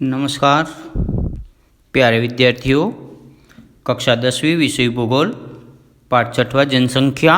नमस्कार प्यारे विद्यार्थियों, कक्षा 10वीं विषय भूगोल पाठ 6वां जनसंख्या।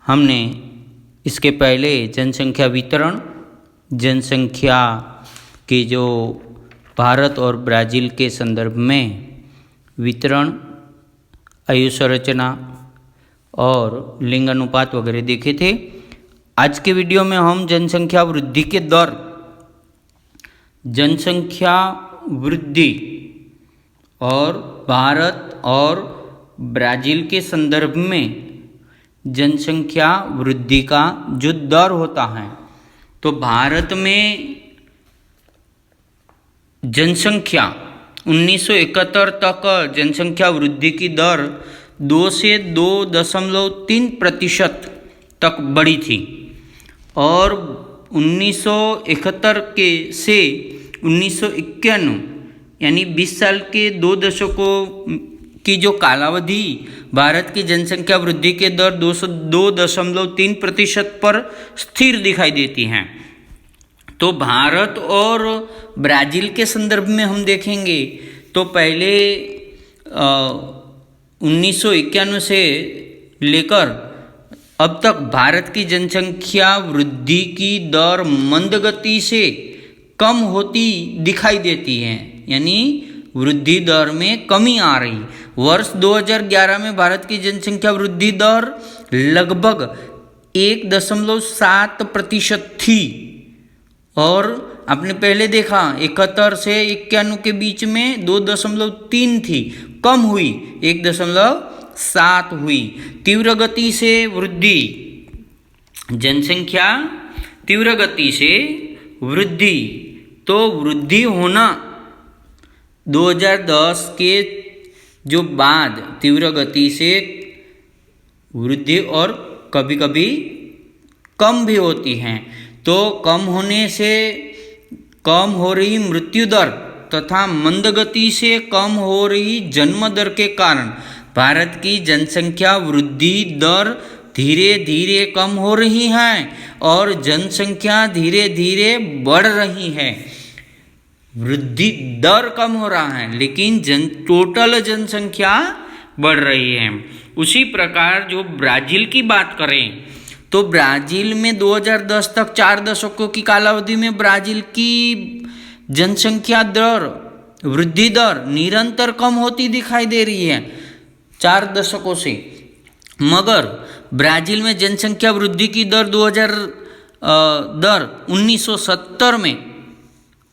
हमने इसके पहले जनसंख्या वितरण, जनसंख्या के जो भारत और ब्राज़ील के संदर्भ में वितरण, आयु संरचना और लिंग अनुपात वगैरह देखे थे। आज के वीडियो में हम जनसंख्या वृद्धि के दर, जनसंख्या वृद्धि और भारत और ब्राज़ील के संदर्भ में जनसंख्या वृद्धि का जो दर होता है, तो भारत में जनसंख्या 1971 तक जनसंख्या वृद्धि की दर 2 से 2.3% तक बढ़ी थी और 1971 के से 1991 यानी 20 साल के 2 दशकों की जो कालावधि भारत की जनसंख्या वृद्धि के दर 2.3% पर स्थिर दिखाई देती हैं। तो भारत और ब्राज़ील के संदर्भ में हम देखेंगे तो पहले 1991 से लेकर अब तक भारत की जनसंख्या वृद्धि की दर मंदगति से कम होती दिखाई देती है, यानी वृद्धि दर में कमी आ रही। वर्ष 2011 में भारत की जनसंख्या वृद्धि दर लगभग 1.7% थी और आपने पहले देखा 71 से 91 के बीच में 2.3 थी, कम हुई 1.7 हुई। तीव्र गति से वृद्धि, जनसंख्या तीव्र गति से वृद्धि, तो वृद्धि होना 2010 के जो बाद तीव्र गति से वृद्धि और कभी कभी कम भी होती हैं। तो कम होने से कम हो रही मृत्यु दर तथा मंदगति से कम हो रही जन्म दर के कारण भारत की जनसंख्या वृद्धि दर धीरे धीरे कम हो रही है और जनसंख्या धीरे धीरे बढ़ रही है। वृद्धि दर कम हो रहा है लेकिन टोटल जनसंख्या बढ़ रही है। उसी प्रकार जो ब्राज़ील की बात करें तो ब्राज़ील में 2010 तक 4 दशकों की कालावधि में ब्राज़ील की जनसंख्या दर, वृद्धि दर निरंतर कम होती दिखाई दे रही है 4 दशकों से, मगर ब्राज़ील में जनसंख्या वृद्धि की दर 1970 में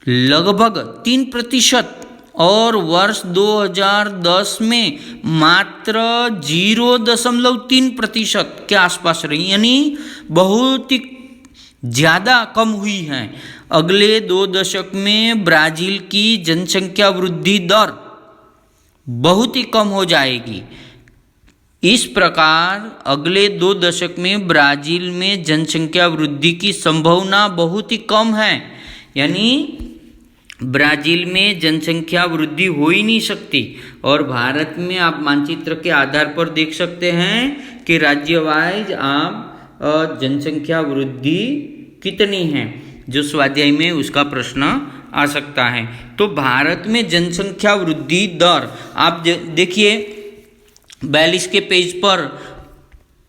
लगभग 3% और वर्ष 2010 में मात्र 0.3% के आसपास रही, यानी बहुत ही ज़्यादा कम हुई है। अगले 2 दशक में ब्राज़ील की जनसंख्या वृद्धि दर बहुत ही कम हो जाएगी। इस प्रकार अगले 2 दशक में ब्राज़ील में जनसंख्या वृद्धि की संभावना बहुत ही कम है, यानी ब्राज़ील में जनसंख्या वृद्धि हो ही नहीं सकती। और भारत में आप मानचित्र के आधार पर देख सकते हैं कि राज्य वाइज आप जनसंख्या वृद्धि कितनी है, जो स्वाध्याय में उसका प्रश्न आ सकता है। तो भारत में जनसंख्या वृद्धि दर आप देखिए 42 के पेज पर,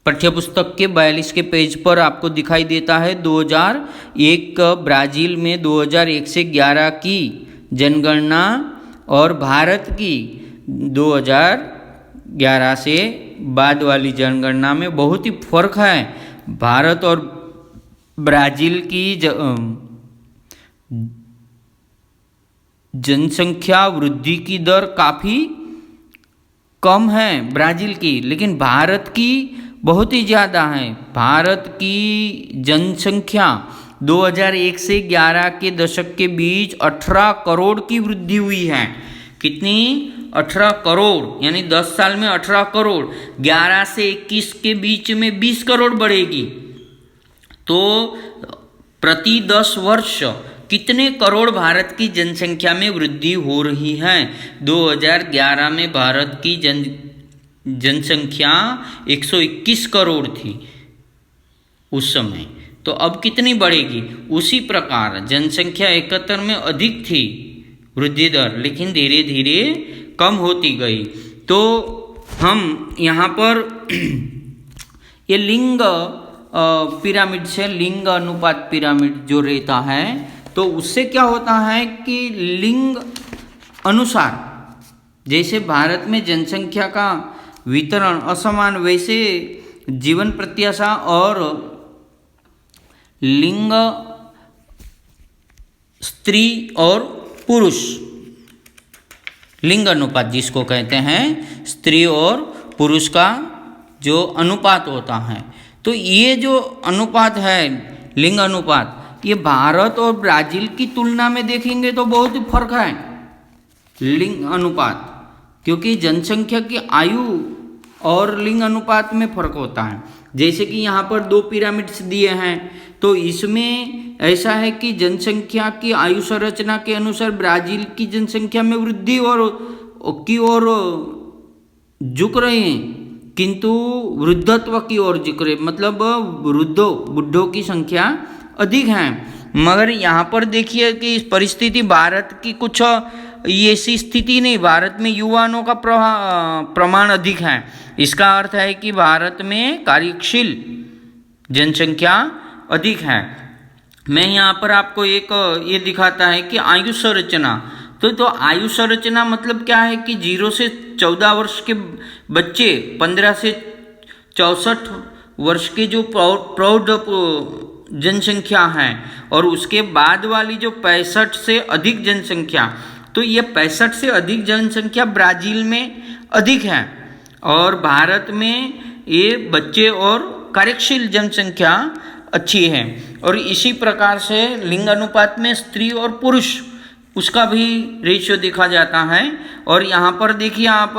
पाठ्यपुस्तक के 42 के पेज पर आपको दिखाई देता है 2001 ब्राज़ील में 2001 से 11 की जनगणना और भारत की 2011 से बाद वाली जनगणना में बहुत ही फर्क है। भारत और ब्राज़ील की जनसंख्या वृद्धि की दर काफ़ी कम है ब्राज़ील की, लेकिन भारत की बहुत ही ज़्यादा है। भारत की जनसंख्या 2001 से 11 के दशक के बीच 18 करोड़ की वृद्धि हुई है। कितनी? 18 करोड़, यानी 10 साल में 18 करोड़। 11 से 21 के बीच में 20 करोड़ बढ़ेगी। तो प्रति 10 वर्ष कितने करोड़ भारत की जनसंख्या में वृद्धि हो रही है? 2011 में भारत की जनसंख्या 121 करोड़ थी उस समय, तो अब कितनी बढ़ेगी। उसी प्रकार जनसंख्या 71 में अधिक थी वृद्धि दर, लेकिन धीरे धीरे कम होती गई। तो हम यहाँ पर ये लिंग पिरामिड से लिंग अनुपात पिरामिड जो रहता है, तो उससे क्या होता है कि लिंग अनुसार जैसे भारत में जनसंख्या का वितरण असमान, वैसे जीवन प्रत्याशा और लिंग स्त्री और पुरुष लिंग अनुपात जिसको कहते हैं, स्त्री और पुरुष का जो अनुपात होता है, तो ये जो अनुपात है लिंग अनुपात, ये भारत और ब्राज़ील की तुलना में देखेंगे तो बहुत ही फर्क है लिंग अनुपात, क्योंकि जनसंख्या की आयु और लिंग अनुपात में फर्क होता है। जैसे कि यहाँ पर 2 पिरामिड्स दिए हैं, तो इसमें ऐसा है कि जनसंख्या की आयु संरचना के अनुसार ब्राज़ील की जनसंख्या में वृद्धि और की ओर झुक रहे हैं, किंतु वृद्धत्व की ओर झुक रहे, मतलब बुढ़ों की संख्या अधिक है। मगर यहाँ पर देखिए कि इस परिस्थिति भारत की कुछ ऐसी स्थिति नहीं, भारत में युवाओं का प्रमाण अधिक है। इसका अर्थ है कि भारत में कार्यशील जनसंख्या अधिक है। मैं यहाँ पर आपको एक ये दिखाता है कि आयु संरचना, तो आयु संरचना मतलब क्या है कि 0 से 14 वर्ष के बच्चे, 15 से 64 वर्ष के जो प्रौढ़ जनसंख्या है, और उसके बाद वाली जो 65 से अधिक जनसंख्या, तो ये 65 से अधिक जनसंख्या ब्राज़ील में अधिक है, और भारत में ये बच्चे और कार्यशील जनसंख्या अच्छी है। और इसी प्रकार से लिंग अनुपात में स्त्री और पुरुष उसका भी रेशियो देखा जाता है। और यहाँ पर देखिए आप,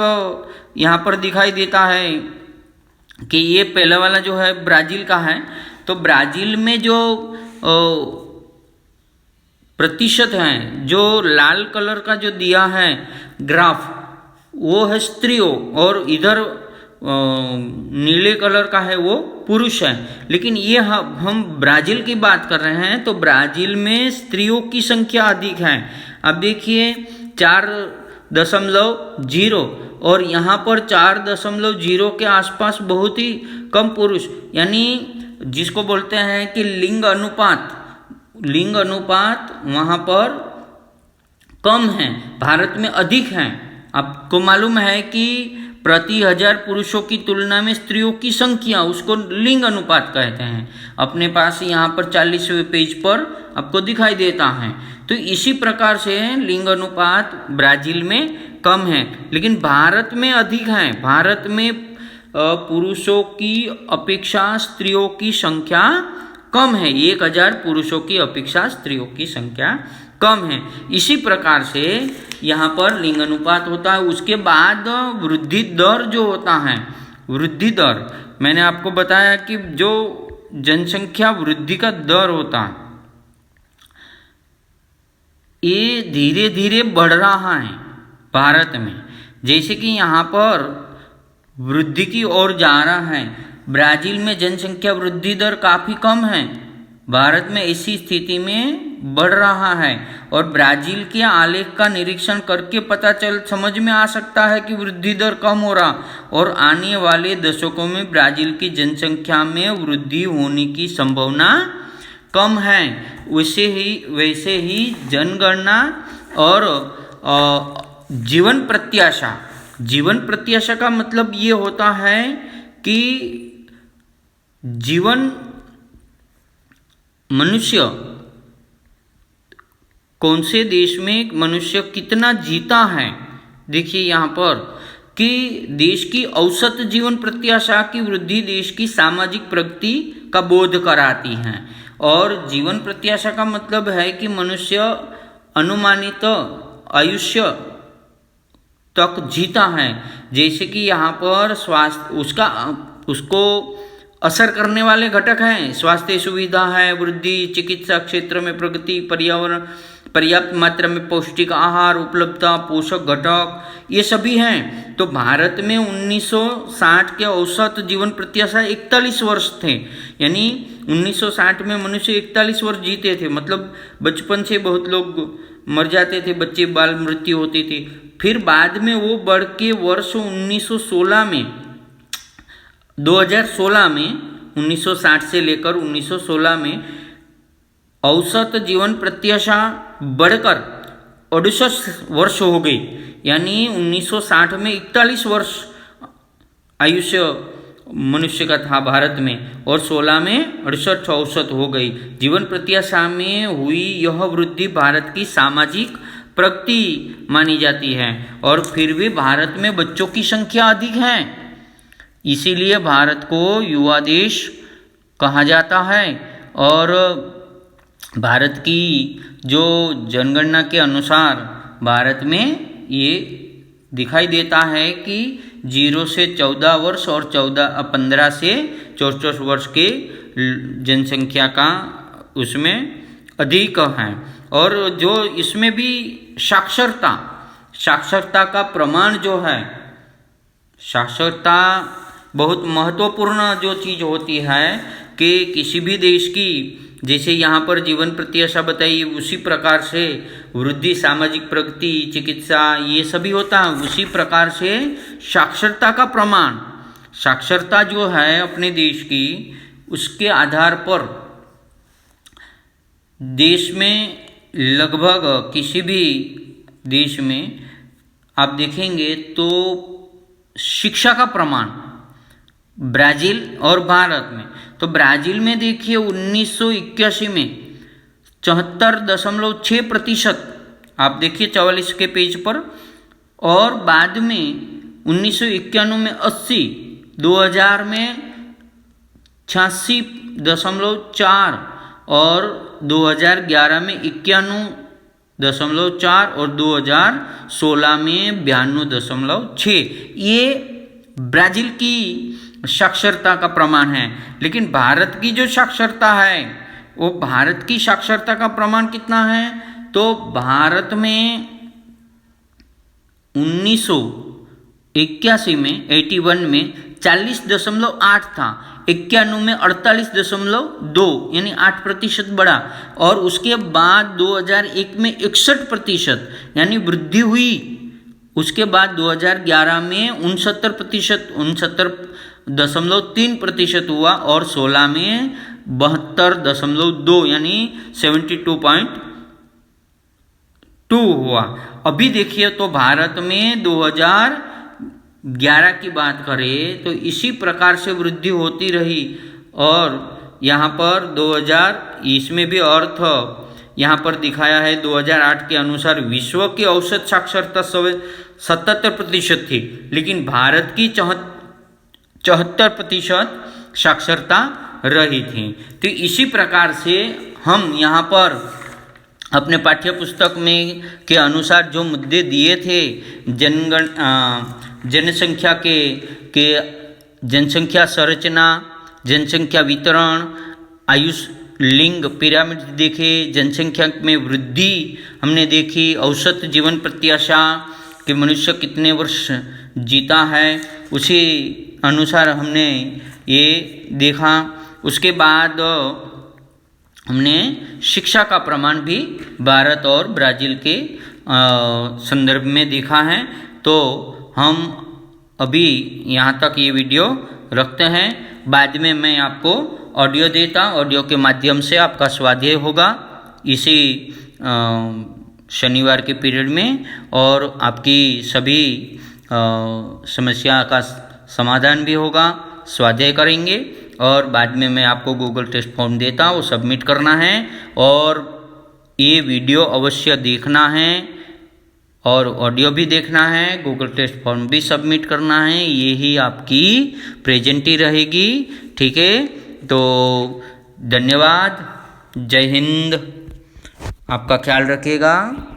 यहाँ पर दिखाई देता है कि ये पहला वाला जो है ब्राज़ील का है, तो ब्राज़ील में जो प्रतिशत हैं, जो लाल कलर का जो दिया है ग्राफ, वो है स्त्रियों, और इधर नीले कलर का है वो पुरुष है। लेकिन ये हम ब्राज़ील की बात कर रहे हैं, तो ब्राज़ील में स्त्रियों की संख्या अधिक है। अब देखिए 4.0 और यहाँ पर 4.0 के आसपास बहुत ही कम पुरुष, यानी जिसको बोलते हैं कि लिंग अनुपात वहाँ पर कम है, भारत में अधिक है। आपको मालूम है कि प्रति 1000 पुरुषों की तुलना में स्त्रियों की संख्या, उसको लिंग अनुपात कहते हैं। अपने पास यहाँ पर 40वें पेज पर आपको दिखाई देता है। तो इसी प्रकार से लिंग अनुपात ब्राज़ील में कम है, लेकिन भारत में अधिक है। भारत में पुरुषों की अपेक्षा स्त्रियों की संख्या कम है, 1000 पुरुषों की अपेक्षा स्त्रियों की संख्या कम है। इसी प्रकार से यहाँ पर लिंग अनुपात होता है। उसके बाद वृद्धि दर जो होता है, वृद्धि दर मैंने आपको बताया कि जो जनसंख्या वृद्धि का दर होता है, ये धीरे धीरे बढ़ रहा है भारत में। जैसे कि यहाँ पर वृद्धि की ओर जा रहा है। ब्राज़ील में जनसंख्या वृद्धि दर काफ़ी कम है, भारत में इसी स्थिति में बढ़ रहा है। और ब्राज़ील के आलेख का निरीक्षण करके समझ में आ सकता है कि वृद्धि दर कम हो रहा, और आने वाले दशकों में ब्राज़ील की जनसंख्या में वृद्धि होने की संभावना कम है। वैसे ही जनगणना और जीवन प्रत्याशा का मतलब ये होता है कि मनुष्य कौन से देश में मनुष्य कितना जीता है। देखिए यहाँ पर कि देश की औसत जीवन प्रत्याशा की वृद्धि देश की सामाजिक प्रगति का बोध कराती है। और जीवन प्रत्याशा का मतलब है कि मनुष्य अनुमानित आयुष्य तक जीता है। जैसे कि यहाँ पर स्वास्थ्य उसको असर करने वाले घटक हैं, स्वास्थ्य सुविधा है, वृद्धि, चिकित्सा क्षेत्र में प्रगति, पर्यावरण, पर्याप्त मात्रा में पौष्टिक आहार उपलब्धता, पोषक घटक, ये सभी हैं। तो भारत में 1960 के औसत जीवन प्रत्याशा 41 वर्ष थे, यानी 1960 में मनुष्य 41 वर्ष जीते थे, मतलब बचपन से बहुत लोग मर जाते थे, बच्चे बाल मृत्यु होती थी। फिर बाद में वो बढ़ के वर्ष 1916 में 2016 में 1960 से लेकर 1916 में औसत जीवन प्रत्याशा बढ़कर 68 वर्ष हो गई। यानी 1960 में 41 वर्ष आयुष्य मनुष्य का था भारत में, और 16 में 68 औसत हो गई। जीवन प्रत्याशा में हुई यह वृद्धि भारत की सामाजिक प्रगति मानी जाती है, और फिर भी भारत में बच्चों की संख्या अधिक है, इसीलिए भारत को युवा देश कहा जाता है। और भारत की जो जनगणना के अनुसार भारत में ये दिखाई देता है कि 0 से 14 वर्ष और 15 से 64 वर्ष के जनसंख्या का उसमें अधिक है। और जो इसमें भी साक्षरता का प्रमाण जो है, साक्षरता बहुत महत्वपूर्ण जो चीज़ होती है कि किसी भी देश की, जैसे यहाँ पर जीवन प्रत्याशा बताई, उसी प्रकार से वृद्धि, सामाजिक प्रगति, चिकित्सा, ये सभी होता है। उसी प्रकार से साक्षरता का प्रमाण, साक्षरता जो है अपने देश की, उसके आधार पर देश में लगभग किसी भी देश में आप देखेंगे तो शिक्षा का प्रमाण ब्राज़ील और भारत में, तो ब्राज़ील में देखिए 1981 में 74.6%, आप देखिए 44 के पेज पर, और बाद में 1991 में 80, 2000 में 86.4, और 2011 में 91.4, और 2016 में 92.6। ये ब्राज़ील की साक्षरता का प्रमाण है। लेकिन भारत की जो साक्षरता है, वो भारत की साक्षरता का प्रमाण कितना है, तो भारत में 1981 में 81 में 40.8 था, 91 में 48.2, यानी 8% बढ़ा, और उसके बाद 2001 में 61%, यानी वृद्धि हुई। उसके बाद 2011 में 69.3% हुआ, और 16 में 72.2, यानी 72.2 हुआ। अभी देखिए तो भारत में 2011 की बात करें तो इसी प्रकार से वृद्धि होती रही, और यहाँ पर 2000 इसमें भी अर्थ यहाँ पर दिखाया है। 2008 के अनुसार विश्व की औसत साक्षरता 77% थी, लेकिन भारत की 74% साक्षरता रही थी। तो इसी प्रकार से हम यहाँ पर अपने पाठ्य पुस्तक में के अनुसार जो मुद्दे दिए थे, जनसंख्या के जनसंख्या संरचना, जनसंख्या वितरण, आयुष लिंग पिरामिड देखे, जनसंख्या में वृद्धि हमने देखी, औसत जीवन प्रत्याशा कि मनुष्य कितने वर्ष जीता है, उसी अनुसार हमने ये देखा। उसके बाद हमने शिक्षा का प्रमाण भी भारत और ब्राज़ील के संदर्भ में देखा है। तो हम अभी यहाँ तक ये वीडियो रखते हैं, बाद में मैं आपको ऑडियो देता, ऑडियो के माध्यम से आपका स्वाध्याय होगा इसी शनिवार के पीरियड में, और आपकी सभी समस्या का समाधान भी होगा, स्वाध्याय करेंगे, और बाद में मैं आपको गूगल टेस्ट फॉर्म देता हूँ, वो सबमिट करना है, और ये वीडियो अवश्य देखना है, और ऑडियो भी देखना है, गूगल टेस्ट फॉर्म भी सबमिट करना है। यही आपकी प्रेजेंटी रहेगी, ठीक है। तो धन्यवाद, जय हिंद, आपका ख्याल रखिएगा।